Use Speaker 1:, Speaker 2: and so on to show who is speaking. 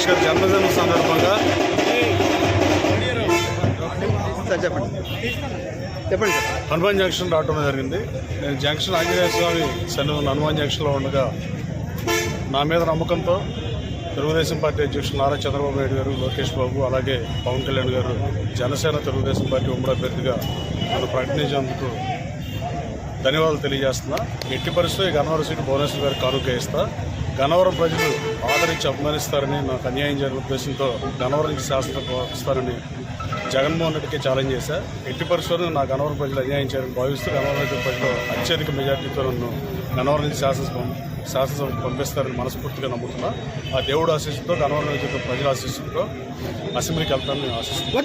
Speaker 1: లోకేష్ గారి జన్మదినం సందర్భంగా
Speaker 2: చెప్పండి
Speaker 1: హనుమాన్ జంక్షన్ రావడం జరిగింది. నేను జంక్షన్ ఆంజనేయ స్వామి సన్నిధిలో హనుమాన్ జంక్షన్లో ఉండగా నా మీద నమ్మకంతో తెలుగుదేశం పార్టీ అధ్యక్షులు నారా చంద్రబాబు నాయుడు గారు, లోకేష్ బాబు, అలాగే పవన్ కళ్యాణ్ గారు జనసేన తెలుగుదేశం పార్టీ ఉమ్మడి అభ్యర్థిగా నన్ను ప్రకటించేందుకు ధన్యవాదాలు తెలియజేస్తున్నా. ఎట్టి పరిస్థితుల్లో గన్నవరం సీటు భువనేశ్వర్ గారికి కానుక ఇస్తా. గన్నవరం ప్రజలు ఆదరించి అభిమానిస్తారని, నాకు అన్యాయం జరిగిన ఉద్దేశంతో గన్నవరం నుంచి శాసనసభ ఇస్తారని జగన్మోహన్ రెడ్డికి ఛాలెంజ్ చేశా. ఎట్టి పరిస్థితుల్లో నా గన్నవరం ప్రజలు అన్యాయం చేయాలని భావిస్తూ గన్నవరం ప్రజలు అత్యధిక మెజార్టీతో నన్ను గన్నవరం నుంచి శాసనసభకు పంపిస్తారని మనస్ఫూర్తిగా నమ్ముతున్నా. ఆ దేవుడు ఆశీస్సుతో, గన్నవరం నుంచి ప్రజల ఆశీస్సుతో అసెంబ్లీకి వెళ్తానని నేను ఆశిస్తున్నాను.